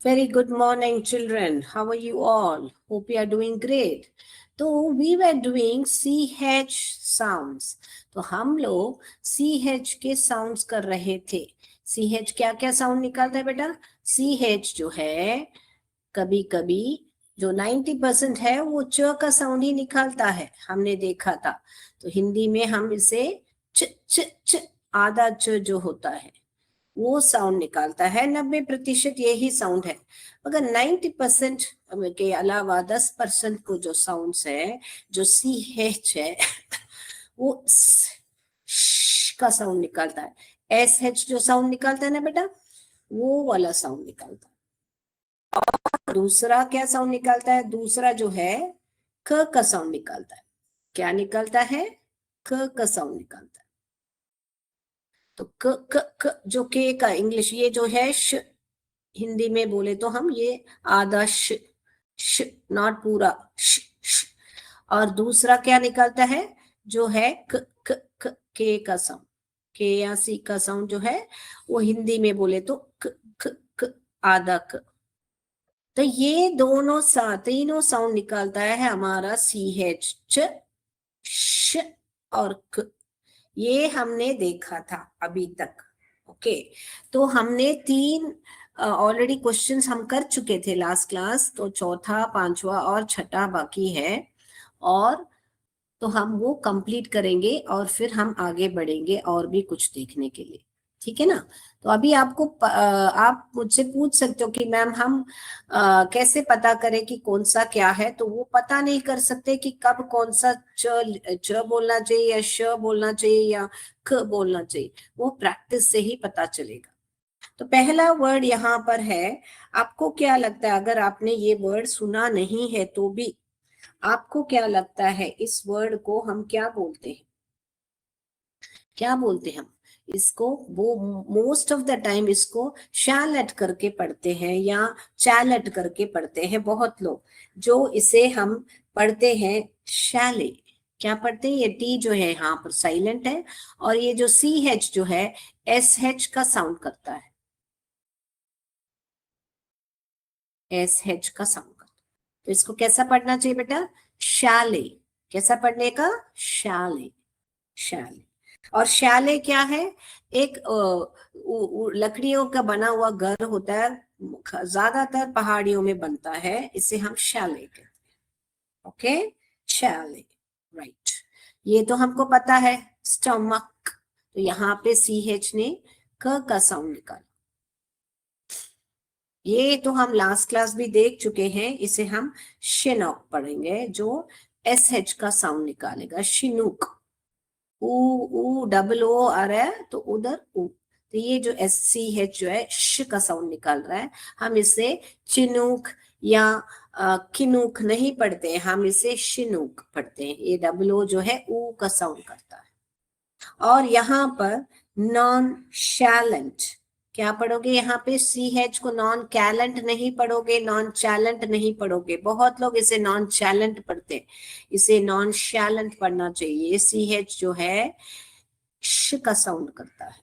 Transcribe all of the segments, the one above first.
Very good morning, children. How are you all? Hope you are doing great. तो we were doing CH sounds. तो हम लोग CH के sounds कर रहे थे. CH क्या क्या sound निकालता है बेटा? CH जो है कभी कभी जो 90% है वो च का साउंड ही निकालता है, हमने देखा था. तो हिंदी में हम इसे च च च आधा च जो होता है वो साउंड निकालता है. 90% यही साउंड है, मगर 90% के अलावा 10% को जो साउंड्स है, जो CH है वो श का साउंड निकालता है. SH जो साउंड निकालता है ना बेटा, वो वाला साउंड निकालता है. दूसरा क्या साउंड निकालता है? दूसरा जो है क का साउंड निकालता है. क्या निकालता है? क का साउंड निकालता है. तो क क क जो के का इंग्लिश ये जो है श, हिंदी में बोले तो हम ये आधा श, नॉट पूरा श. और दूसरा क्या निकलता है? जो है क क क के का साउंड, के या सी का साउंड जो है वो हिंदी में बोले तो क क क आधा क. तो ये दोनों तीनों साउंड निकालता है हमारा CH, च, श और क. ये हमने देखा था अभी तक. ओके, तो हमने 3 ऑलरेडी क्वेश्चंस हम कर चुके थे लास्ट क्लास. तो चौथा, पांचवा और छठा बाकी है, और तो हम वो कंप्लीट करेंगे और फिर हम आगे बढ़ेंगे और भी कुछ देखने के लिए. ठीक है ना? तो अभी आपको आप मुझसे पूछ सकते हो कि मैम हम कैसे पता करें कि कौन सा क्या है. तो वो पता नहीं कर सकते कि कब कौन सा च बोलना चाहिए या श बोलना चाहिए या ख बोलना चाहिए. वो प्रैक्टिस से ही पता चलेगा. तो पहला वर्ड यहाँ पर है. आपको क्या लगता है, अगर आपने ये वर्ड सुना नहीं है तो भी आपको क्या लगता है इस वर्ड को हम क्या बोलते हैं? क्या बोलते हैं हम इसको? वो मोस्ट ऑफ द टाइम इसको शैलट करके पढ़ते हैं या चैलट करके पढ़ते हैं बहुत लोग. जो इसे हम पढ़ते हैं शैले. क्या पढ़ते हैं? ये टी जो है यहाँ पर साइलेंट है, और ये जो CH जो है SH का साउंड करता है. SH का साउंड करता है. तो इसको कैसा पढ़ना चाहिए बेटा? शैले. कैसा पढ़ने का? शैले. शैले. और शैले क्या है? एक लकड़ियों का बना हुआ घर होता है, ज्यादातर पहाड़ियों में बनता है, इसे हम शैले कहते हैं. Okay, Shelley. राइट, ये तो हमको पता है. स्टमक. तो यहाँ पे CH ने क का साउंड निकाला. ये तो हम लास्ट क्लास भी देख चुके हैं. इसे हम शिनोक पढ़ेंगे, जो SH का साउंड निकालेगा. शिनुक. ऊ डबल ओ आ रहा है तो उधर ऊ. तो ये जो SCH जो है श का साउंड निकाल रहा है. हम इसे चिनूक या किनूक नहीं पढ़ते हैं, हम इसे शिनूक पढ़ते हैं. ये डबल ओ जो है ऊ का साउंड करता है. और यहाँ पर नॉन शैलेंट क्या पढ़ोगे? यहाँ पे CH को नॉन कैलेंट नहीं पढ़ोगे, नॉन चैलेंट नहीं पढ़ोगे. बहुत लोग इसे नॉन चैलेंट पढ़ते हैं, इसे नॉन शैलेंट पढ़ना चाहिए. CH जो है श का साउंड करता है.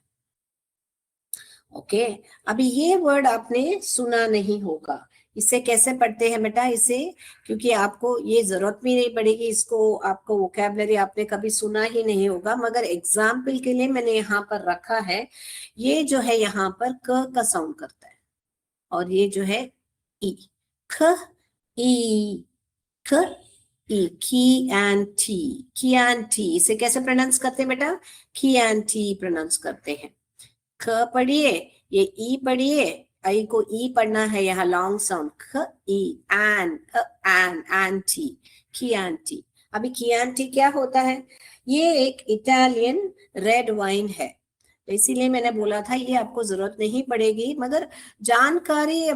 ओके, अभी ये वर्ड आपने सुना नहीं होगा. इसे कैसे पढ़ते हैं बेटा? इसे, क्योंकि आपको ये जरूरत भी नहीं पड़ेगी, इसको आपको वोकैबुलरी आपने कभी सुना ही नहीं होगा, मगर एग्जाम्पल के लिए मैंने यहाँ पर रखा है. ये जो है यहाँ पर क का साउंड करता है, और ये जो है ई. ख ई ख ई. की एंड टी. की एंड टी. इसे कैसे प्रोनाउंस करते हैं बेटा? की एंड टी प्रोनाउंस करते हैं. ख पढ़िए, ये ई पढ़िए. आई को ई पढ़ना है, यहाँ लॉन्ग साउंड. ख ई. एन एंटी. की एंटी. अभी की एंटी क्या होता है? ये एक इटालियन रेड वाइन है. तो इसीलिए मैंने बोला था ये आपको जरूरत नहीं पड़ेगी, मगर जानकारी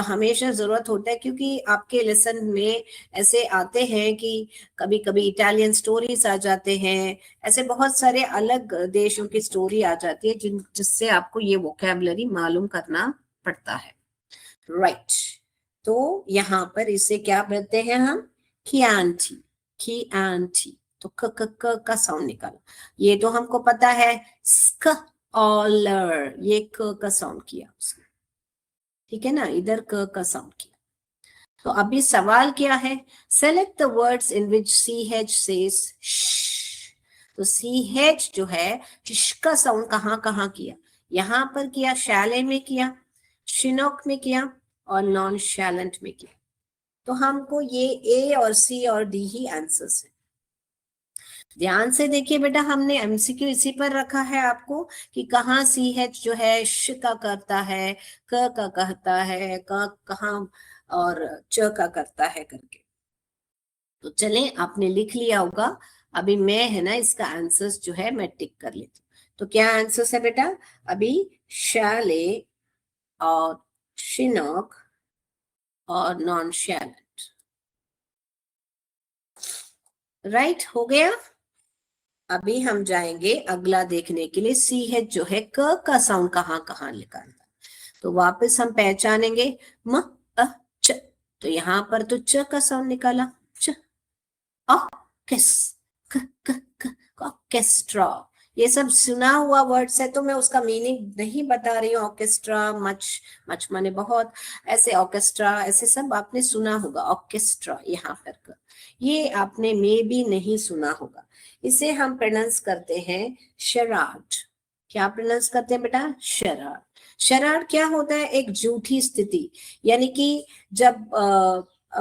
हमेशा जरूरत होता है, क्योंकि आपके लेसन में ऐसे आते हैं कि कभी कभी इटालियन स्टोरीज आ जाते हैं. ऐसे बहुत सारे अलग देशों की स्टोरी आ जाती है जिससे आपको ये वोकैबुलरी मालूम करना पड़ता है. राइट, तो यहाँ पर इसे क्या बोलते हैं हम? खियांटी. खियांटी. तो क का साउंड निकालो. ये तो हमको पता है. स्क ऑलर, ये क का साउंड किया उसने. ठीक है ना, इधर क का साउंड किया। तो अभी सवाल क्या है, select the words in which CH says श। तो CH जो है श का साउंड कहाँ कहाँ किया, यहां पर किया, शैले में किया, शिनोक में किया और नॉन शैलेंट में किया। तो हमको ये A और C और D ही आंसर्स है। ध्यान से देखिए बेटा, हमने MCQ इसी पर रखा है आपको कि कहाँ CH जो है श का करता है, क का कहता है, कहाँ और च का करता है करके। तो चले, आपने लिख लिया होगा। अभी मैं है ना इसका आंसर्स जो है मैं टिक कर लेती हूँ। तो क्या आंसर्स है बेटा, अभी शैले और शिनोक और नॉन शैलेंट। राइट, हो गया। अभी हम जाएंगे अगला देखने के लिए, CH जो है क का साउंड कहाँ कहाँ निकालता है। तो वापस हम पहचानेंगे म अ च। तो यहाँ पर तो च का साउंड निकाला, च। ऑर्केस क क क ऑर्केस्ट्रा। ये सब सुना हुआ वर्ड्स है, तो मैं उसका मीनिंग नहीं बता रही हूँ। ऑर्केस्ट्रा, मच, मच माने बहुत, ऐसे ऑर्केस्ट्रा, ऐसे सब आपने सुना होगा। ऑर्केस्ट्रा यहाँ पर ये आपने मे भी नहीं सुना होगा। इसे हम प्रोनाउंस करते हैं शराड। क्या प्रोनाउंस करते हैं बेटा, शराड। शराड क्या होता है, एक झूठी स्थिति, यानी कि जब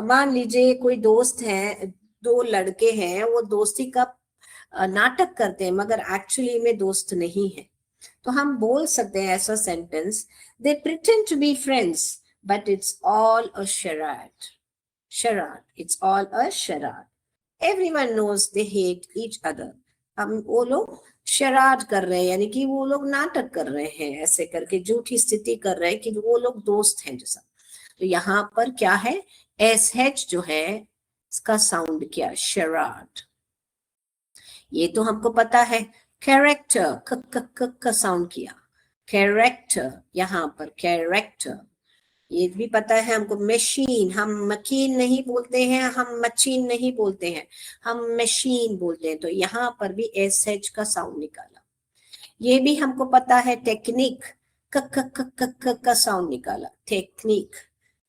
मान लीजिए कोई दोस्त है, दो लड़के हैं, वो दोस्ती का नाटक करते हैं मगर एक्चुअली में दोस्त नहीं है। तो हम बोल सकते हैं ऐसा sentence, they pretend to be friends but it's all a charade. Charade, it's all a charade. Everyone knows they hate each other. हम वो लोग शराड कर रहे हैं, यानी कि वो लोग नाटक कर रहे हैं, ऐसे करके झूठी स्थिति कर रहे हैं कि वो लोग दोस्त हैं जैसा। तो यहाँ पर क्या है, SH जो है इसका साउंड क्या, शराड। ये तो हमको पता है। कैरेक्टर, क क क का साउंड किया, कैरेक्टर, यहाँ पर कैरेक्टर। ये भी पता है हमको। मशीन, हम मकीन नहीं बोलते हैं, हम मशीन नहीं बोलते हैं, हम मशीन बोलते हैं। तो यहाँ पर भी SH का साउंड निकाला। ये भी हमको पता है। टेक्निक, क क क क क का साउंड निकाला, टेक्निक,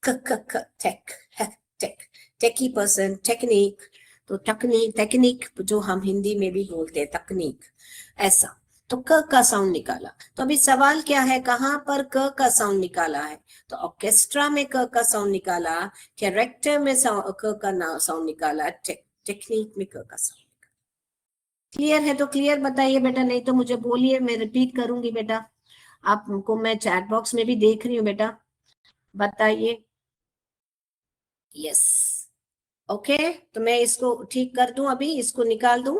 क क क टेक, टेक, टेकी पर्सन, टेक्निक। तो टेक्निक, टेक्निक जो हम हिंदी में भी बोलते हैं तकनीक, ऐसा। तो क का साउंड निकाला। तो अभी सवाल क्या है, कहां पर क का साउंड निकाला है। तो ऑर्केस्ट्रा में क का साउंड निकाला, कैरेक्टर में क का साउंड निकाला, टेक्निक में क का साउंड। क्लियर है तो क्लियर बताइए बेटा, नहीं तो मुझे बोलिए, मैं रिपीट करूंगी बेटा। आपको मैं चैट बॉक्स में भी देख रही हूँ बेटा, बताइए। Yes, okay. तो मैं इसको ठीक कर दूं, अभी इसको निकाल दूं।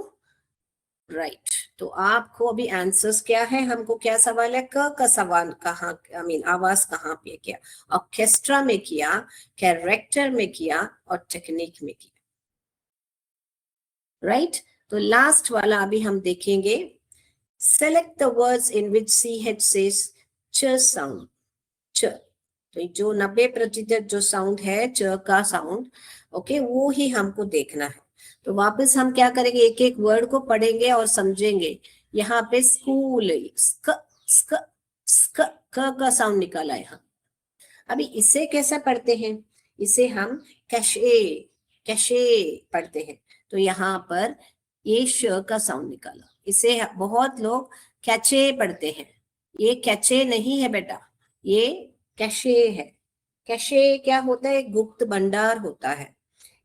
राइट, तो आपको अभी आंसर्स क्या है, हमको क्या सवाल है, क का सवाल कहाँ, आई मीन आवाज कहाँ पे किया, ऑर्केस्ट्रा में किया, कैरेक्टर में किया और टेक्निक में किया। राइट, तो लास्ट वाला अभी हम देखेंगे। Select the words in which CH says च साउंड, च। तो जो 90% जो साउंड है च का साउंड, ओके, वो ही हमको देखना है। तो वापस हम क्या करेंगे, एक एक वर्ड को पढ़ेंगे और समझेंगे। यहाँ पे स्कूल, स्क, स्क, स्क, क का साउंड निकाला यहाँ। अभी इसे कैसा पढ़ते हैं, इसे हम कैशे, कैशे पढ़ते हैं। तो यहाँ पर ये श का साउंड निकाला। इसे बहुत लोग कैचे पढ़ते हैं, ये कैचे नहीं है बेटा, ये कैशे है। कैशे क्या होता है, गुप्त भंडार होता है।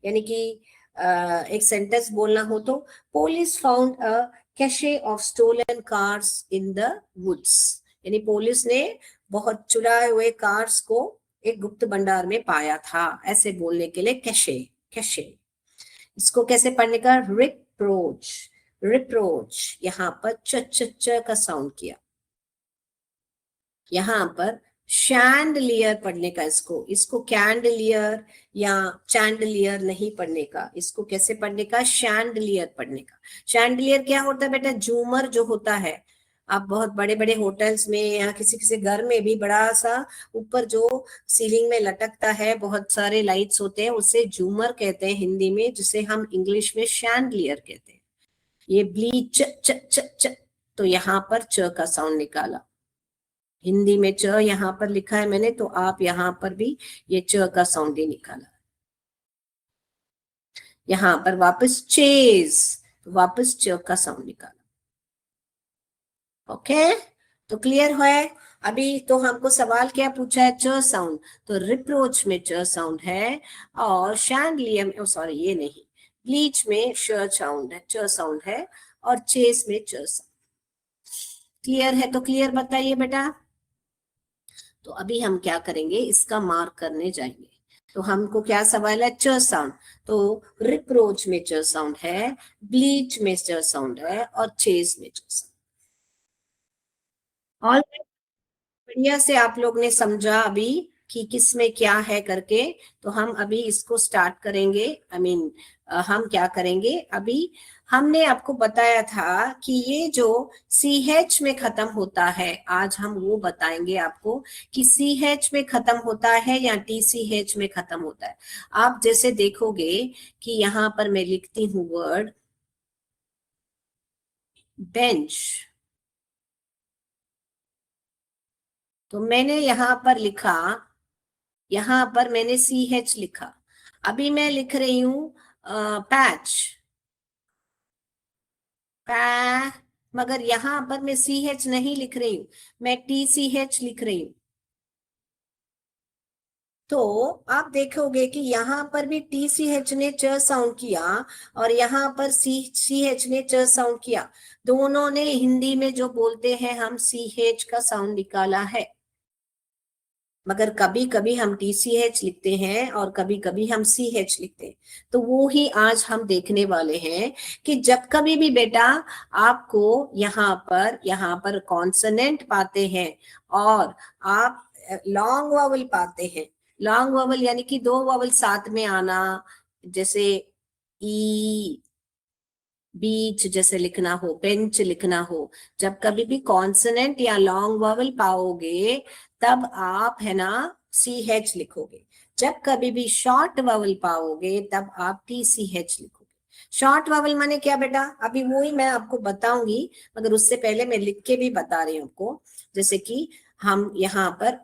यानी कि एक सेंटेंस बोलना हो तो, police found a cache of stolen cars in the woods. यानी पुलिस ने बहुत चुराए हुए कार्स को एक गुप्त भंडार में पाया था, ऐसे बोलने के लिए कैशे, कैशे। इसको कैसे पढ़ने का, रिप्रोच, रिप्रोच। यहाँ पर च च च का साउंड किया। यहाँ पर शैंडलियर पढ़ने का, इसको, इसको कैंडलियर या चैंडलियर नहीं पढ़ने का, इसको कैसे पढ़ने का, शैंडलियर पढ़ने का। शैंडलियर क्या होता है बेटा, झूमर जो होता है, आप बहुत बड़े बड़े होटल्स में या किसी किसी घर में भी बड़ा सा ऊपर जो सीलिंग में लटकता है, बहुत सारे लाइट्स होते हैं, उसे झूमर कहते हैं हिंदी में, जिसे हम इंग्लिश में शैंडलियर कहते हैं। ये ब्लीच च च च, तो यहाँ पर च का साउंड निकाला। हिंदी में च यहाँ पर लिखा है मैंने, तो आप यहाँ पर भी ये च का साउंड ही निकाला। यहाँ पर वापस चेज, तो वापस च का साउंड निकाला। ओके, तो क्लियर है। अभी तो हमको सवाल क्या पूछा है, च साउंड, तो रिप्रोच में च साउंड है, और शैंडलियम, सॉरी ये नहीं, ब्लीच में श साउंड है, च साउंड है, और चेस में च साउंड। क्लियर है? तो क्लियर बताइए बेटा। तो अभी हम क्या करेंगे, इसका मार्क करने जाएंगे। तो हमको क्या सवाल है, च साउंड, तो रिप्रोच में च साउंड है, ब्लीच में च साउंड है, और चेस में च साउंड। और बढ़िया से आप लोग ने समझा अभी कि किस में क्या है करके। तो हम अभी इसको स्टार्ट करेंगे। हम क्या करेंगे अभी, हमने आपको बताया था कि ये जो सी एच में खत्म होता है, आज हम वो बताएंगे आपको कि सी एच में खत्म होता है या टी सी एच में खत्म होता है। आप जैसे देखोगे कि यहाँ पर मैं लिखती हूँ वर्ड बेंच, तो मैंने यहाँ पर लिखा, यहां पर मैंने सी एच लिखा। अभी मैं लिख रही हूं पैच, पै, मगर यहां पर मैं सी एच नहीं लिख रही हूं, मैं टी सी एच लिख रही हूं। तो आप देखोगे कि यहां पर भी टी सी एच ने च साउंड किया, और यहां पर सी एच ने च साउंड किया। दोनों ने हिंदी में जो बोलते हैं हम सी एच का साउंड निकाला है, मगर कभी कभी हम टीसीएच लिखते हैं और कभी कभी हम सीएच लिखते हैं। तो वो ही आज हम देखने वाले हैं कि जब कभी भी बेटा आपको यहाँ पर कॉन्सोनेंट पाते हैं, और आप लॉन्ग वावल पाते हैं, लॉन्ग वावल यानी कि दो वावल साथ में आना, जैसे ई, बीच जैसे लिखना हो, बेंच लिखना हो, जब कभी भी कॉन्सोनेंट या लॉन्ग वावल पाओगे तब आप है ना सी एच लिखोगे। जब कभी भी शॉर्ट वावल पाओगे तब आप टी सी एच लिखोगे। शॉर्ट वावल माने क्या बेटा, अभी वो ही मैं आपको बताऊंगी, मगर उससे पहले मैं लिख के भी बता रही हूँ आपको। जैसे कि हम यहाँ पर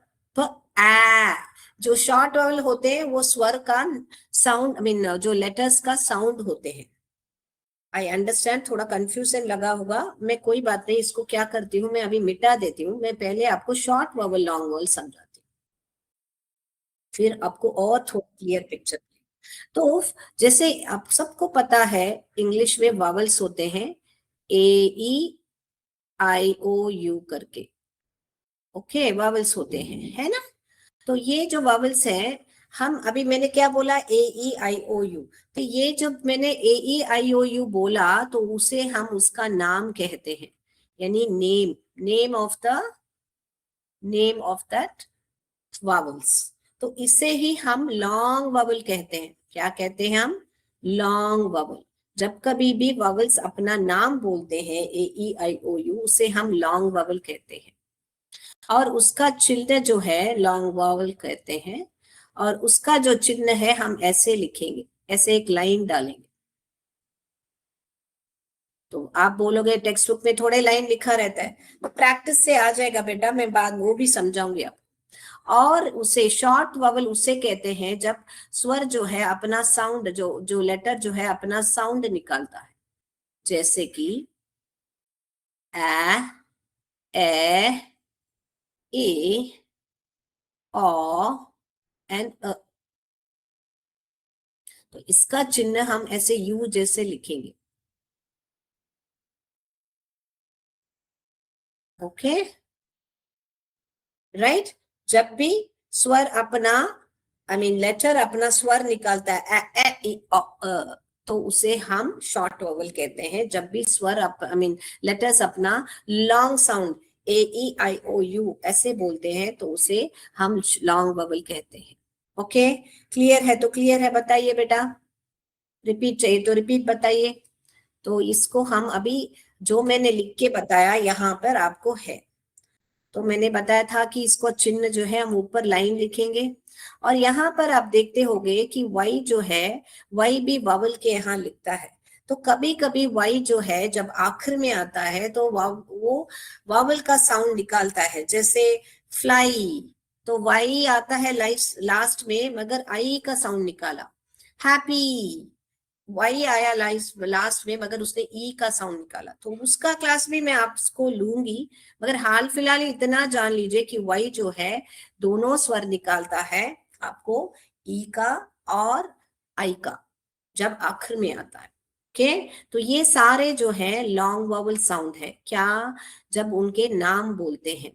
आ, जो शॉर्ट वावल होते हैं वो स्वर का साउंड, जो लेटर्स का साउंड होते हैं। आई अंडरस्टैंड, थोड़ा कंफ्यूजन लगा होगा, मैं कोई बात नहीं, इसको क्या करती हूँ मैं अभी मिटा देती हूँ। मैं पहले आपको शॉर्ट वॉवल लॉन्ग वॉवल समझाती हूँ, फिर आपको और थोड़ा क्लियर पिक्चर। तो जैसे आप सबको पता है इंग्लिश में वॉवल्स होते हैं ए ई आई ओ यू करके। ओके, वॉवल्स होते हैं, है ना। तो ये जो वॉवल्स है, हम अभी मैंने क्या बोला, ए ई आई ओ यू। तो ये जो मैंने ए ई आई ओ यू बोला, तो उसे हम उसका नाम कहते हैं, यानी name, name of the, name of that vowels. तो इसे ही हम लॉन्ग वॉवल कहते हैं। क्या कहते हैं हम, लॉन्ग वॉवल। जब कभी भी वॉवल्स अपना नाम बोलते हैं ए ई आई ओ यू, उसे हम लॉन्ग वॉवल कहते हैं, और उसका चिन्ह जो है लॉन्ग वॉवल कहते हैं, और उसका जो चिन्ह है हम ऐसे लिखेंगे, ऐसे एक लाइन डालेंगे। तो आप बोलोगे टेक्स्ट बुक में थोड़े लाइन लिखा रहता है, तो प्रैक्टिस से आ जाएगा बेटा, मैं बाद वो भी समझाऊंगी आप। और उसे शॉर्ट वॉवल उसे कहते हैं जब स्वर जो है अपना साउंड, जो जो लेटर जो है अपना साउंड निकालता है, जैसे कि ए, ए, ए, ओ एंड अ। तो इसका चिन्ह हम ऐसे यू जैसे लिखेंगे। Okay, right. जब भी स्वर अपना, लेटर अपना स्वर निकालता है ए, ए, ई, ओ, तो उसे हम शॉर्ट वोवल कहते हैं। जब भी स्वर लेटर्स अपना long sound A E I O U ऐसे बोलते हैं, तो उसे हम लॉन्ग वोवल कहते हैं। ओके, क्लियर है? तो क्लियर है, बताइए बेटा। रिपीट चाहिए तो रिपीट बताइए। तो इसको हम अभी, जो मैंने लिख के बताया यहाँ पर आपको है, तो मैंने बताया था कि इसको चिन्ह जो है हम ऊपर लाइन लिखेंगे, और यहाँ पर आप देखते होंगे कि वाई जो है, वाई भी वावल के यहाँ लिखता है। तो कभी कभी वाई जो है जब आखिर में आता है तो वो वावल का साउंड निकालता है, जैसे फ्लाई, तो वाई आता है लास्ट में मगर आई का साउंड निकाला। हैप्पी, वाई आया लास्ट में मगर उसने ई का साउंड निकाला, तो उसका क्लास भी मैं आपको लूंगी, मगर हाल फिलहाल इतना जान लीजिए कि वाई जो है दोनों स्वर निकालता है आपको, ई का और आई का, जब आखिर में आता है। ओके, तो ये सारे जो है लॉन्ग वॉवल साउंड है, क्या, जब उनके नाम बोलते हैं,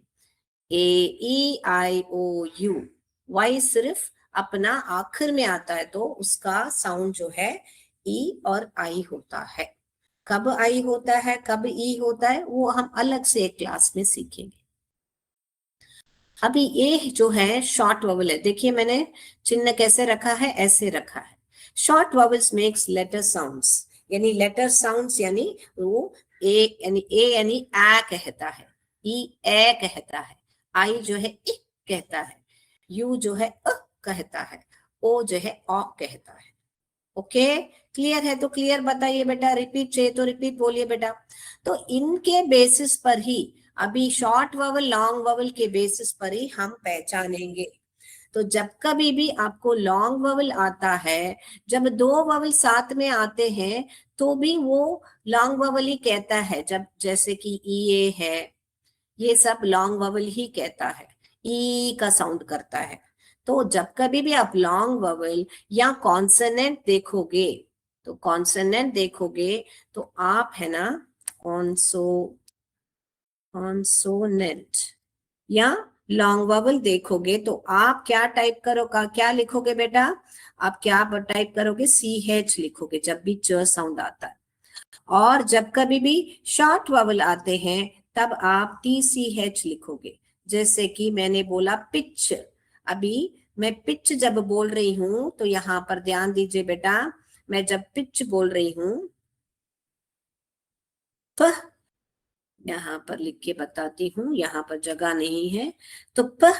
ए E I O you, Y सिर्फ अपना आखिर में आता है तो उसका साउंड जो है ई और आई होता है। कब आई होता है कब ई होता है वो हम अलग से एक क्लास में सीखेंगे। अभी ये जो है शॉर्ट वॉवल है, देखिए मैंने चिन्ह कैसे रखा है, ऐसे रखा है। Short vowels makes letter sounds, यानी लेटर साउंड्स, यानी वो ए यानी आ कहता है, ई ए कहता है, आई जो है इ कहता है, यू जो है अ कहता है, ओ जो है औ कहता है। ओके, क्लियर है? तो क्लियर बताइए बेटा, रिपीट चाहिए तो रिपीट बोलिए बेटा। तो इनके बेसिस पर ही, अभी शॉर्ट वॉवल लॉन्ग वॉवल के बेसिस पर ही हम पहचानेंगे। तो जब कभी भी आपको लॉन्ग वॉवल आता है, जब दो वॉवल साथ में आते हैं तो भी वो लॉन्ग वॉवल ही कहता है, जब जैसे कि ई है, ये सब लॉन्ग वॉवल ही कहता है, ई का साउंड करता है। तो जब कभी भी आप लॉन्ग वॉवल या कॉन्सोनेंट देखोगे, तो कॉन्सोनेंट देखोगे तो आप है ना कॉन्सोनेंट या लॉन्ग वॉवल देखोगे तो आप क्या टाइप करोगे, क्या लिखोगे बेटा, आप क्या टाइप करोगे, सी एच लिखोगे जब भी च साउंड आता है। और जब कभी भी शॉर्ट वॉवल आते हैं तब आप टी सी एच लिखोगे, जैसे कि मैंने बोला पिच, अभी मैं पिच जब बोल रही हूं तो यहां पर ध्यान दीजिए बेटा, मैं जब पिच बोल रही हूं तो यहां पर लिख के बताती हूँ, यहां पर जगह नहीं है, तो प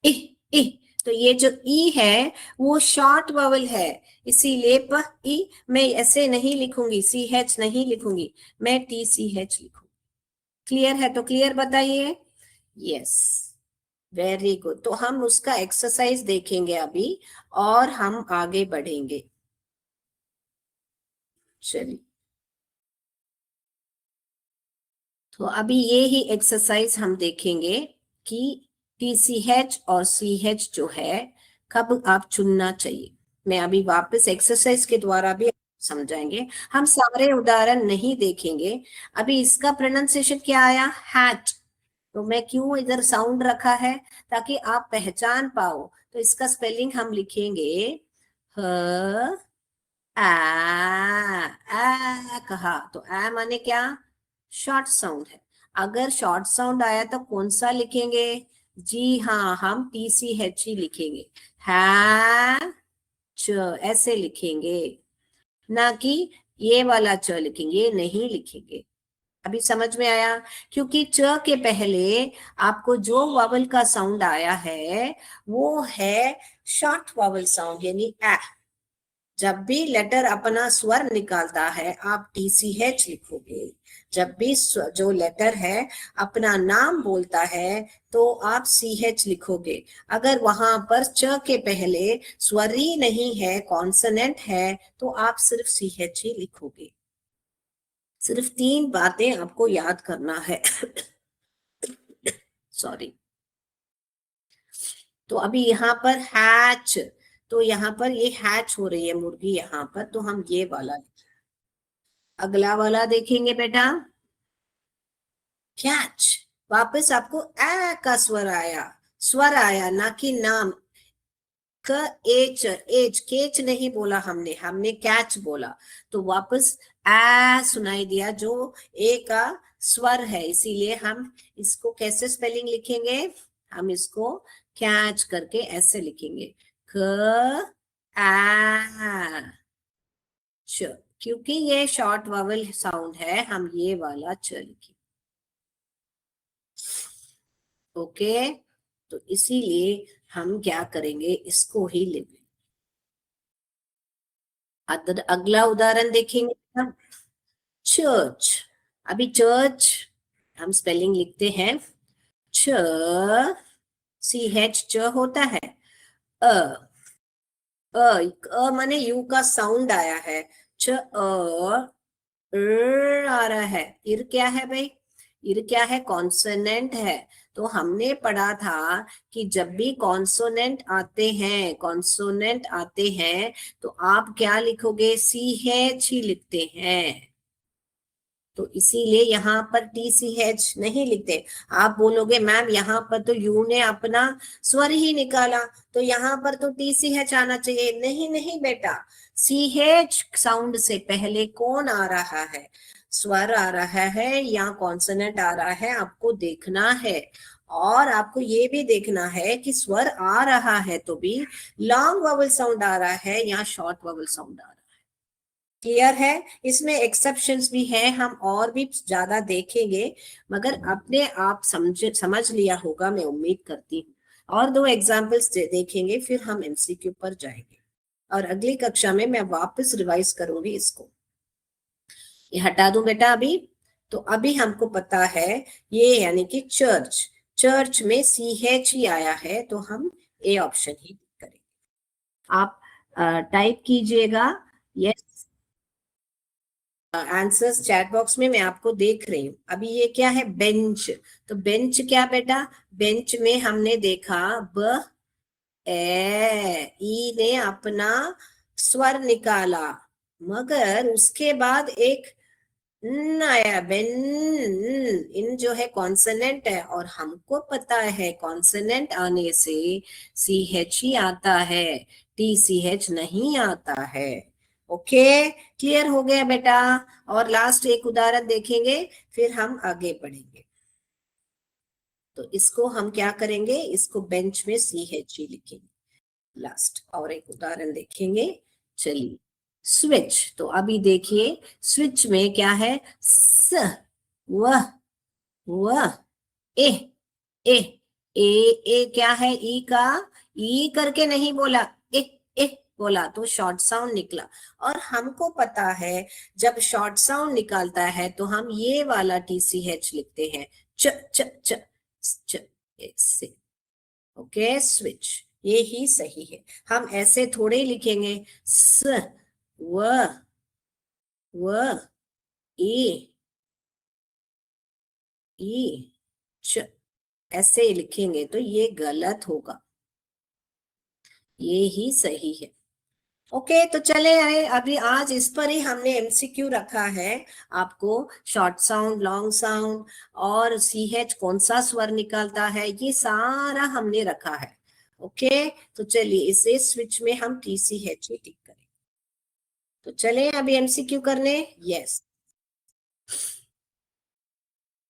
इ इ, तो ये जो ई है वो शॉर्ट वॉवल है, इसीलिए प ई मैं ऐसे नहीं लिखूंगी, सी एच नहीं लिखूंगी, मैं टी सी एच लिखूंगी। क्लियर है? तो क्लियर बताइए। Yes, very good. तो हम उसका एक्सरसाइज देखेंगे अभी और हम आगे बढ़ेंगे। चलिए, तो अभी ये ही एक्सरसाइज हम देखेंगे कि TCH और CH जो है कब आप चुनना चाहिए। मैं अभी वापस एक्सरसाइज के द्वारा भी समझाएंगे, हम सारे उदाहरण नहीं देखेंगे। अभी इसका प्रोनाउंसिएशन क्या आया, हैट, तो मैं क्यों इधर साउंड रखा है, ताकि आप पहचान पाओ। तो इसका स्पेलिंग हम लिखेंगे ह आ कहा, तो आ माने क्या, शॉर्ट साउंड है। अगर शॉर्ट साउंड आया तो कौन सा लिखेंगे, जी हाँ, हम TCH ही लिखेंगे, है च ऐसे लिखेंगे, ना कि ये वाला च लिखेंगे, ये नहीं लिखेंगे। अभी समझ में आया? क्योंकि च के पहले आपको जो वॉवल का साउंड आया है वो है शॉर्ट वॉवल साउंड, यानी ए। जब भी लेटर अपना स्वर निकालता है आप TCH लिखोगे, जब भी जो लेटर है अपना नाम बोलता है तो आप CH लिखोगे। अगर वहां पर च के पहले स्वर ही नहीं है, कॉन्सोनेंट है, तो आप सिर्फ CH ही लिखोगे। सिर्फ 3 बातें आपको याद करना है। सॉरी। तो अभी यहाँ पर हैच, तो यहाँ पर ये हैच हो रही है मुर्गी यहाँ पर, तो हम ये वाला, अगला वाला देखेंगे बेटा, कैच। वापस आपको ए का स्वर आया ना कि नाम, क एच, एच केच नहीं बोला हमने, हमने कैच बोला, तो वापस ए सुनाई दिया जो ए का स्वर है, इसीलिए हम इसको कैसे स्पेलिंग लिखेंगे, हम इसको कैच करके ऐसे लिखेंगे, क आ च, क्योंकि ये शॉर्ट वॉवल साउंड है, हम ये वाला च लिखेंगे। ओके, तो इसीलिए हम क्या करेंगे, इसको ही लेंगे। अगला उदाहरण देखेंगे। हम चर्च, अभी चर्च हम स्पेलिंग लिखते हैं च, सी एच च होता है, अ, माने यू का साउंड आया है, च आ रहा है, इर क्या है भाई, इर क्या है, कॉन्सोनेंट है। तो हमने पढ़ा था कि जब भी कॉन्सोनेंट आते हैं तो आप क्या लिखोगे, सी एच ही लिखते हैं। तो इसीलिए यहाँ पर टी सी एच नहीं लिखते। आप बोलोगे मैम यहाँ पर तो यू ने अपना स्वर ही निकाला, तो यहाँ पर तो टी सी एच आना चाहिए। नहीं नहीं बेटा, सी एच साउंड से पहले कौन आ रहा है, स्वर आ रहा है या कॉन्सोनेंट आ रहा है, आपको देखना है। और आपको ये भी देखना है कि स्वर आ रहा है तो भी लॉन्ग वॉवल साउंड आ रहा है या शॉर्ट वॉवल साउंड आ रहा है। क्लियर है? इसमें एक्सेप्शंस भी हैं, हम और भी ज्यादा देखेंगे, मगर अपने आप समझ लिया होगा, मैं उम्मीद करती हूँ। और दो एग्जाम्पल्स देखेंगे, फिर हम एमसीक्यू पर जाएंगे और अगली कक्षा में मैं वापस रिवाइज करूंगी इसको। ये हटा दूं बेटा अभी। तो अभी हमको पता है ये यानी कि चर्च, चर्च में सी एच ही आया है, तो हम ए ऑप्शन ही करेंगे। आप टाइप कीजिएगा यस आंसर्स चैट बॉक्स में, मैं आपको देख रही हूँ। अभी ये क्या है, बेंच। तो बेंच क्या बेटा, बेंच में हमने देखा ब ए, ई ने अपना स्वर निकाला, मगर उसके बाद एक न आया, बेन, इन जो है कॉन्सोनेंट है, और हमको पता है कॉन्सोनेंट आने से सी एच ही आता है, टी सी एच नहीं आता है। ओके, क्लियर हो गया बेटा? और लास्ट एक उदाहरण देखेंगे, फिर हम आगे बढ़ेंगे। तो इसको हम क्या करेंगे, इसको बेंच में सी एच ही लिखेंगे। लास्ट और एक उदाहरण देखेंगे। चलिए, स्विच। तो अभी देखिए स्विच में क्या है, स, वह, वह, ए, ए, ए, ए क्या है, ई का, ई करके नहीं बोला, ए बोला तो शॉर्ट साउंड निकला। और हमको पता है जब शॉर्ट साउंड निकालता है तो हम ये वाला टी सी एच लिखते हैं, च च च च, से। ओके, स्विच, ये ही सही है। हम ऐसे थोड़े ही लिखेंगे स, व, ई, ई, च, ऐसे ही लिखेंगे तो ये गलत होगा, ये ही सही है। ओके, तो चले आए, अभी आज इस पर ही हमने एमसीक्यू रखा है। आपको शॉर्ट साउंड, लॉन्ग साउंड और सी एच कौन सा स्वर निकालता है, ये सारा हमने रखा है। ओके, तो चलिए इसे स्विच में हम टी सी एच ही टिक करें। तो चले अभी एमसीक्यू करने। यस,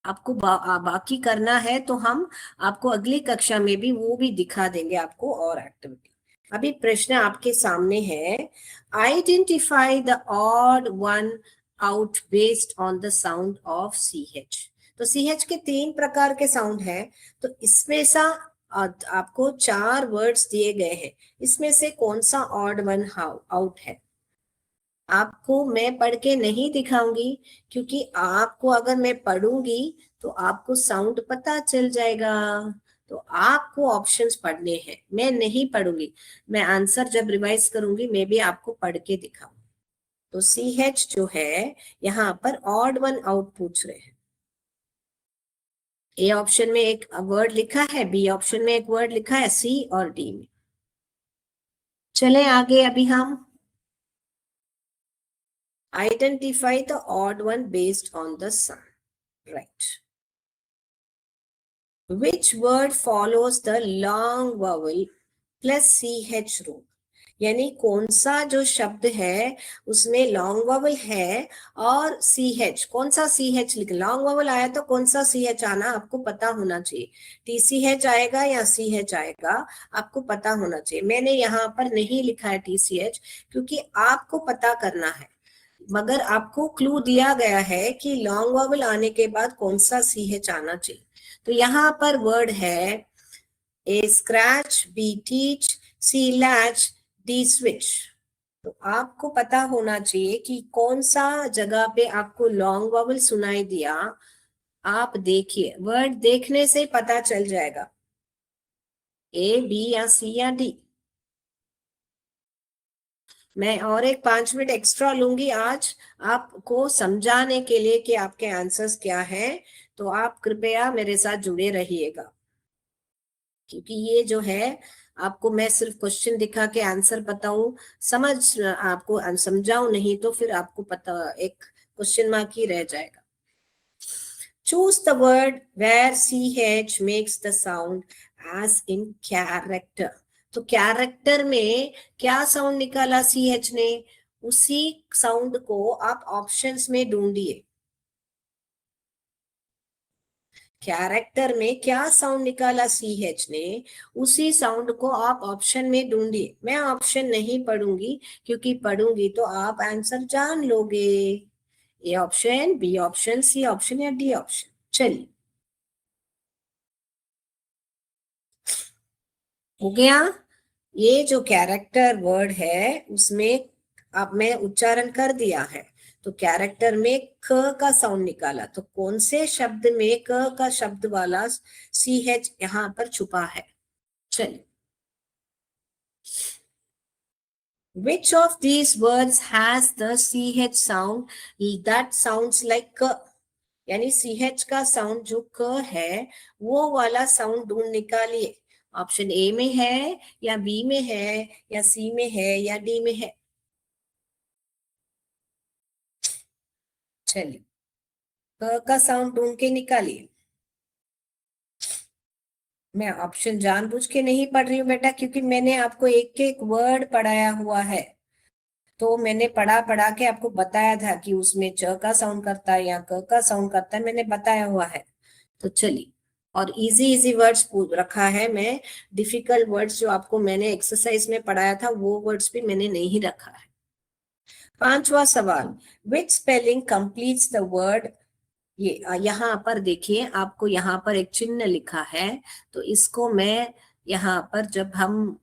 आपको बाकी करना है तो हम आपको अगली कक्षा में भी वो भी दिखा देंगे आपको और एक्टिविटी। अभी प्रश्न आपके सामने है, identify the odd one out based on the sound of C H. तो सी एच के 3 प्रकार के साउंड है, तो इसमें सा आपको 4 वर्ड्स दिए गए हैं, इसमें से कौन सा ऑड वन आउट है। आपको मैं पढ़ के नहीं दिखाऊंगी, क्योंकि आपको अगर मैं पढ़ूंगी तो आपको साउंड पता चल जाएगा। तो आपको ऑप्शंस पढ़ने हैं, मैं नहीं पढ़ूंगी, मैं आंसर जब रिवाइज करूंगी मैं भी आपको पढ़ के दिखाऊंगी। तो सी एच जो है यहाँ पर ऑड वन आउट पूछ रहे हैं। ए ऑप्शन में एक वर्ड लिखा है, बी ऑप्शन में एक वर्ड लिखा है, सी और डी में। चले आगे, अभी हम identify the odd one based on the sound. Right. Which word follows the long vowel plus ch rule? यानी कौन सा जो शब्द है उसमें लॉन्ग वॉवल है और सी एच, कौन सा सी एच लिख, लॉन्ग वॉवल आया तो कौन सा सी एच आना आपको पता होना चाहिए। टी सी एच आएगा या सी एच आएगा आपको पता होना चाहिए। मैंने यहाँ पर नहीं लिखा है टी सी एच, क्योंकि आपको पता करना है, मगर आपको क्लू दिया गया है कि लॉन्ग वॉवल आने के बाद कौन सा सी एच आना चाहिए। तो यहाँ पर वर्ड है ए स्क्रैच, बी टीच, सी लैच, डी स्विच। तो आपको पता होना चाहिए कि कौन सा जगह पे आपको लॉन्ग वॉवल सुनाई दिया। आप देखिए, वर्ड देखने से पता चल जाएगा, ए बी या सी या डी। मैं और एक 5 मिनट एक्स्ट्रा लूंगी आज आपको समझाने के लिए कि आपके आंसर्स क्या हैं। तो आप कृपया मेरे साथ जुड़े रहिएगा, क्योंकि ये जो है, आपको मैं सिर्फ क्वेश्चन दिखा के आंसर बताऊं, आपको समझाऊं नहीं तो फिर आपको पता एक क्वेश्चन मार्क ही रह जाएगा। Choose the word where CH makes the sound as in character. तो कैरेक्टर में क्या साउंड निकाला CH ने, उसी साउंड को आप ऑप्शंस में ढूंढिए। कैरेक्टर में क्या साउंड निकाला CH ने, उसी साउंड को आप ऑप्शन में ढूंढिए। मैं ऑप्शन नहीं पढ़ूंगी, क्योंकि पढ़ूंगी तो आप आंसर जान लोगे। A option, B option, C option या डी ऑप्शन। चलिए, हो गया। ये जो कैरेक्टर वर्ड है उसमें अब मैं उच्चारण कर दिया है। तो कैरेक्टर में क का साउंड निकाला, तो कौन से शब्द में क का शब्द वाला CH यहाँ पर छुपा है। चलिए, which of these words has the CH sound that sounds like क। यानी CH का साउंड जो क है, वो वाला साउंड ढूंढ निकालिए। ऑप्शन ए में है या बी में है या सी में है या डी में है। चलिए, क का साउंड ढूंढ के निकालिए। मैं ऑप्शन जानबूझ के नहीं पढ़ रही हूँ बेटा, क्योंकि मैंने आपको एक एक वर्ड पढ़ाया हुआ है। तो मैंने पढ़ा पढ़ा के आपको बताया था कि उसमें च का साउंड करता है या क का साउंड करता है, मैंने बताया हुआ है। तो चलिए, और इजी इजी वर्ड्स रखा है। मैं डिफिकल्ट वर्ड्स जो आपको मैंने एक्सरसाइज में पढ़ाया था वो वर्ड्स भी मैंने नहीं रखा है। पांचवा सवाल, विच स्पेलिंग कंप्लीट्स द वर्ड। ये यहाँ पर देखिए, आपको यहाँ पर एक चिन्ह लिखा है। तो इसको मैं यहाँ पर जब हम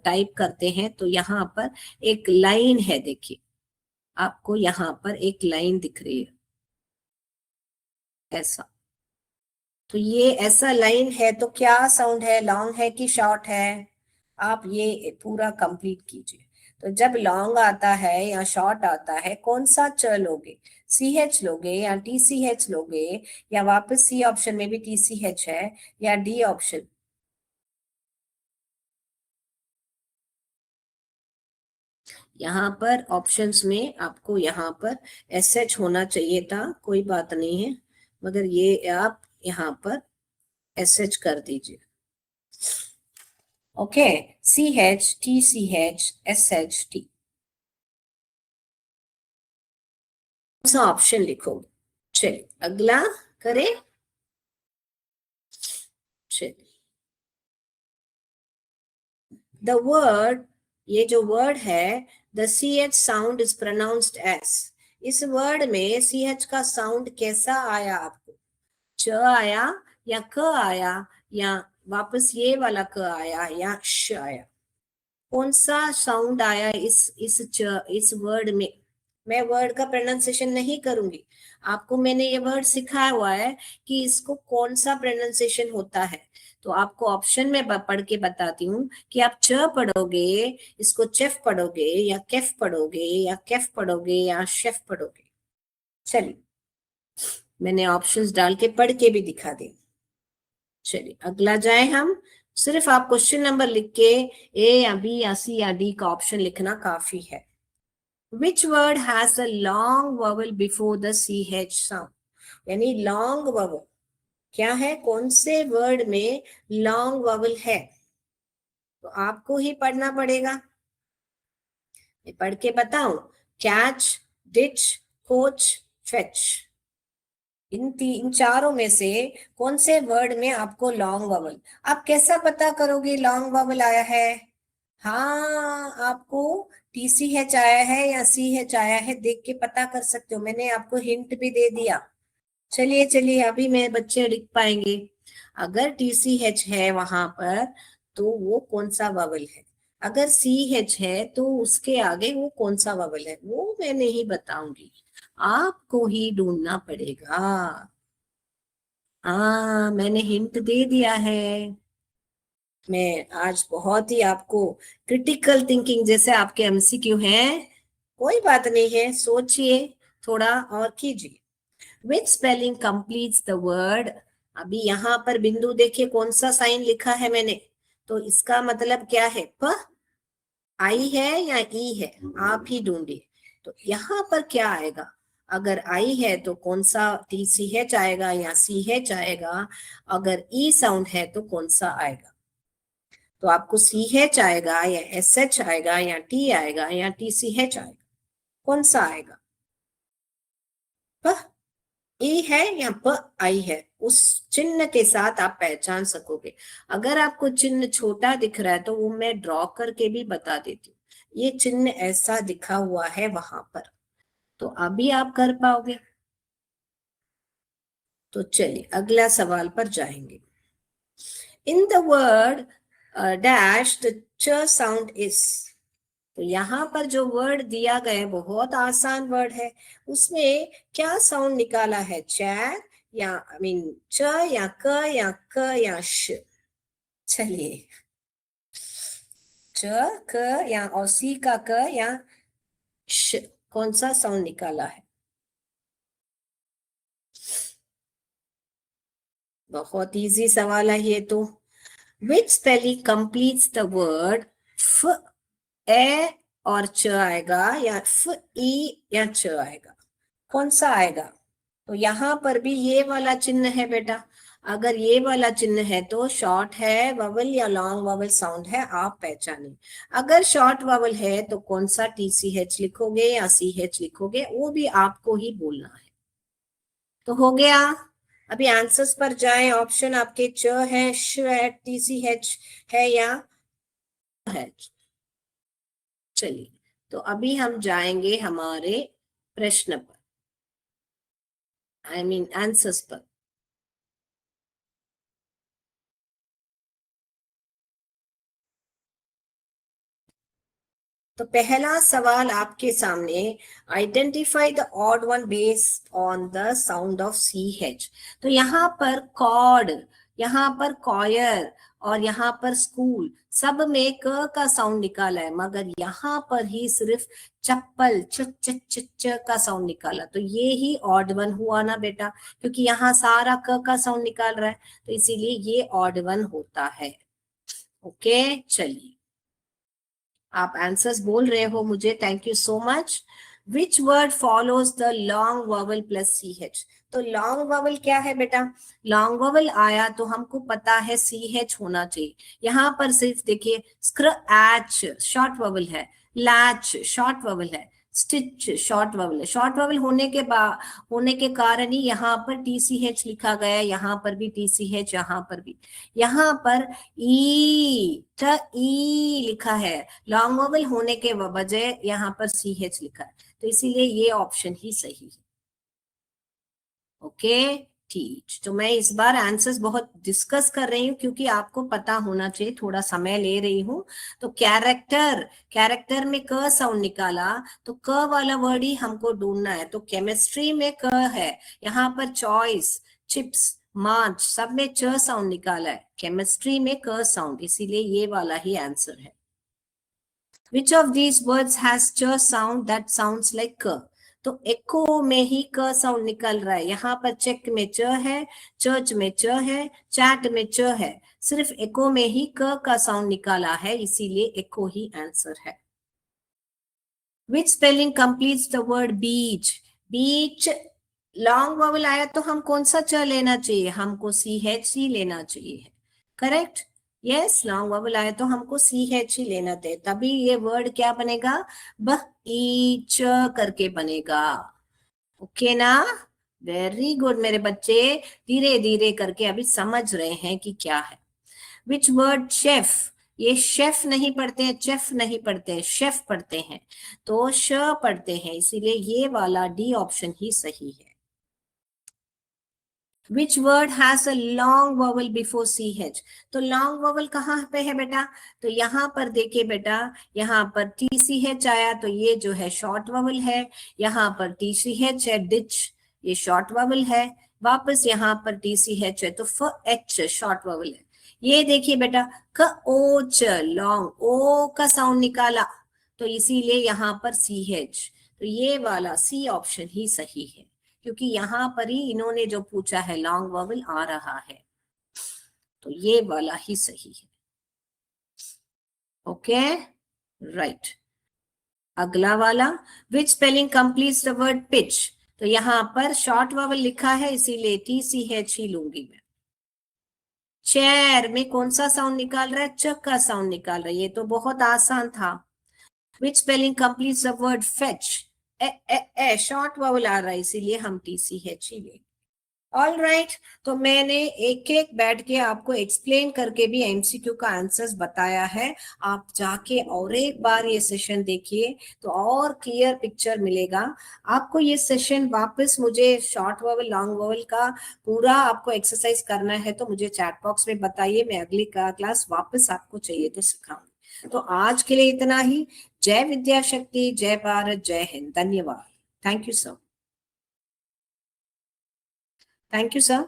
टाइप करते हैं तो यहाँ पर एक लाइन है, देखिए आपको यहाँ पर एक लाइन दिख रही है ऐसा। तो ये ऐसा लाइन है, तो क्या साउंड है, लॉन्ग है कि शॉर्ट है। आप ये पूरा कंप्लीट कीजिए। तो जब लॉन्ग आता है या शॉर्ट आता है, कौन सा च लोगे, CH लोगे या TCH लोगे, या वापस सी ऑप्शन में भी TCH है, या डी ऑप्शन। यहाँ पर ऑप्शंस में आपको यहाँ पर SH होना चाहिए था, कोई बात नहीं है, मगर ये आप यहाँ पर SH कर दीजिए। Okay, CH TCH SHT। कौन सा ऑप्शन लिखोगे। चलिए, अगला करें। चलिए, द वर्ड, ये जो वर्ड है, the CH sound is pronounced S. इस वर्ड में CH का साउंड कैसा आया आपको, च आया या क आया, या वापस ये वाला क आया या श आया। कौन सा साउंड आया इस वर्ड में। मैं वर्ड का प्रोनाउंसिएशन नहीं करूंगी, आपको मैंने ये वर्ड सिखाया हुआ है कि इसको कौन सा प्रोनाउंसिएशन होता है। तो आपको ऑप्शन में पढ़ के बताती हूँ कि आप च पढ़ोगे, इसको चेफ पढ़ोगे, या केफ पढ़ोगे, या केफ पढ़ोगे, या शेफ पढ़ोगे। चलिए, मैंने ऑप्शंस डाल के पढ़ के भी दिखा दी। चलिए, अगला जाए हम। सिर्फ आप क्वेश्चन नंबर लिख के ए या बी या सी या डी का ऑप्शन लिखना काफी है। Which word has a long vowel before the CH sound. यानी लॉन्ग वॉवल क्या है, कौन से वर्ड में लॉन्ग वॉवल है। तो आपको ही पढ़ना पड़ेगा। मैं पढ़ के बताऊं, कैच, डिच, कोच, फेच। इन चारों में से कौन से वर्ड में आपको लॉन्ग वॉवल, आप कैसा पता करोगे लॉन्ग वॉवल आया है। हाँ, आपको TCH आया है या CH आया है देख के पता कर सकते हो, मैंने आपको हिंट भी दे दिया। चलिए चलिए, अभी मैं बच्चे लिख पाएंगे। अगर TCH है वहां पर, तो वो कौन सा वॉवल है। अगर सी एच है तो उसके आगे वो कौन सा ववल है वो मैं नहीं बताऊंगी, आपको ही ढूंढना पड़ेगा। मैंने हिंट दे दिया है। मैं आज बहुत ही आपको क्रिटिकल थिंकिंग जैसे आपके एमसीक्यू हैं, कोई बात नहीं है, सोचिए थोड़ा और कीजिए। विच स्पेलिंग कंप्लीट्स द वर्ड। अभी यहाँ पर बिंदु देखिए कौन सा साइन लिखा है मैंने, तो इसका मतलब क्या है, प आई है या ई है, आप ही ढूंढिए। तो यहाँ पर क्या आएगा, अगर आई है तो कौन सा टी सी एच आएगा या सी एच आएगा, अगर ई साउंड है तो कौन सा आएगा। तो आपको सी एच आएगा या एस एच आएगा या टी आएगा या टी सी एच आएगा, कौन सा आएगा। प ई है या प आई है, उस चिन्ह के साथ आप पहचान सकोगे। अगर आपको चिन्ह छोटा दिख रहा है तो वो मैं ड्रॉ करके भी बता देती हूँ, ये चिन्ह ऐसा दिखा हुआ है वहां पर, तो अभी आप कर पाओगे। तो चलिए अगला सवाल पर जाएंगे। In the word dash the च साउंड इज। तो यहाँ पर जो वर्ड दिया गया है बहुत आसान वर्ड है, उसमें क्या साउंड निकाला है, च या आई मीन च या क या क या श। चलिए च क या और सी का क या श, कौन सा साउंड निकाला है। बहुत इजी सवाल है ये तो। विच स्पेलिंग कंप्लीट्स द वर्ड फ ए और च आएगा या फ ई या च आएगा, कौन सा आएगा। तो यहाँ पर भी ये वाला चिन्ह है बेटा, अगर ये वाला चिन्ह है तो शॉर्ट है ववल या लॉन्ग ववल साउंड है, आप पहचाने। अगर शॉर्ट ववल है तो कौन सा टी सी एच लिखोगे या सी एच लिखोगे, वो भी आपको ही बोलना है। तो हो गया, अभी आंसर्स पर जाएं। ऑप्शन आपके च है, श है, टी सी एच है या है। चलिए तो अभी हम जाएंगे हमारे प्रश्न पर, आई मीन आंसर्स पर। तो पहला सवाल आपके सामने, identify the odd one based on the sound of C H. तो यहाँ पर कॉर्ड, यहाँ पर कॉयर और यहाँ पर स्कूल, सब में क का साउंड निकाला है, मगर यहाँ पर ही सिर्फ चप्पल च च च च का साउंड निकाला, तो ये ही ऑड वन हुआ ना बेटा, क्योंकि यहाँ सारा क का साउंड निकाल रहा है, तो इसीलिए ये ऑड वन होता है। ओके चलिए, आप आंसर्स बोल रहे हो मुझे, thank you so much. Which word follows the long vowel plus C H. तो लॉन्ग वॉवल क्या है बेटा, लॉन्ग वॉवल आया तो हमको पता है सी एच होना चाहिए। यहाँ पर सिर्फ देखिए स्क्र एच शॉर्ट वॉवल है, लैच शॉर्ट वॉवल है, स्टिच शॉर्ट वॉवल है। शॉर्ट वॉवल होने के कारण ही यहाँ पर टी सी एच लिखा गया है, यहाँ पर भी टी सी एच, यहाँ पर भी, यहाँ पर ई लिखा है, लॉन्ग वोवेल होने के बजाय यहाँ पर सी एच लिखा है, तो इसीलिए ये ऑप्शन ही सही है। ओके ठीक, तो मैं इस बार आंसर्स बहुत डिस्कस कर रही हूँ क्योंकि आपको पता होना चाहिए, थोड़ा समय ले रही हूँ। तो कैरेक्टर, कैरेक्टर में क साउंड निकाला, तो क वाला वर्ड ही हमको ढूंढना है। तो केमिस्ट्री में क है, यहाँ पर चॉइस, चिप्स, मार्च, सब में च साउंड निकाला है, केमिस्ट्री में क साउंड, इसीलिए ये वाला ही आंसर है। Which of these words has ch sound that sounds like क। तो एको में ही क साउंड निकल रहा है, यहाँ पर चेक में च है, चर्च में च है, चैट में च है, सिर्फ एको में ही क का साउंड निकाला है, इसीलिए एको ही आंसर है। Which spelling completes the word beach। Beach long vowel आया तो हम कौन सा च लेना चाहिए, हमको सी एच ही लेना चाहिए, करेक्ट। यस, लॉन्ग वॉवल आया तो हमको सी एच ही लेना चाहिए, तभी ये वर्ड क्या बनेगा, बीच करके बनेगा। ओके ना, वेरी गुड मेरे बच्चे, धीरे धीरे करके अभी समझ रहे हैं कि क्या है। विच वर्ड शेफ, ये शेफ नहीं पढ़ते हैं, चेफ नहीं पढ़ते हैं, शेफ पढ़ते हैं, तो श पढ़ते हैं, इसीलिए ये वाला डी ऑप्शन ही सही है। Which word has a long vowel before CH? तो long vowel कहाँ पे है बेटा? तो यहाँ पर देखिए बेटा, यहाँ पर TCH आया तो ये जो है short vowel है, यहाँ पर TCH है ditch, ये short vowel है, वापस यहाँ पर TCH है तो FH short vowel है। ये देखिए बेटा क ओ च लॉन्ग, ओ का साउंड निकाला तो इसीलिए यहाँ पर CH, तो ये वाला C ऑप्शन ही सही है, क्योंकि यहां पर ही इन्होंने जो पूछा है लॉन्ग वॉवल आ रहा है, तो ये वाला ही सही है। Okay right. अगला वाला, which spelling completes the word pitch? तो यहां पर शॉर्ट वॉवल लिखा है इसीलिए TCH ही लूंगी मैं। चेयर में कौन सा साउंड निकाल रहा है? च का साउंड निकाल रहा है, ये तो बहुत आसान था। Which spelling completes the word fetch? A short vowel आ रहा है इसीलिए हम TCH ही लेंगे। ऑल राइट, तो मैंने एक एक बैठ के आपको एक्सप्लेन करके भी MCQ का आंसर्स बताया है। आप जाके और एक बार ये सेशन देखिए तो और क्लियर पिक्चर मिलेगा आपको। ये सेशन वापस मुझे शॉर्ट वॉवल लॉन्ग वॉवल का पूरा आपको एक्सरसाइज करना है तो मुझे चैट बॉक्स में बताइए, मैं अगली क्लास वापस आपको चाहिए तो सिखाऊंगी। तो आज के लिए इतना ही। जय विद्या शक्ति, जय भारत, जय हिंद। धन्यवाद। Thank you sir. Thank you sir.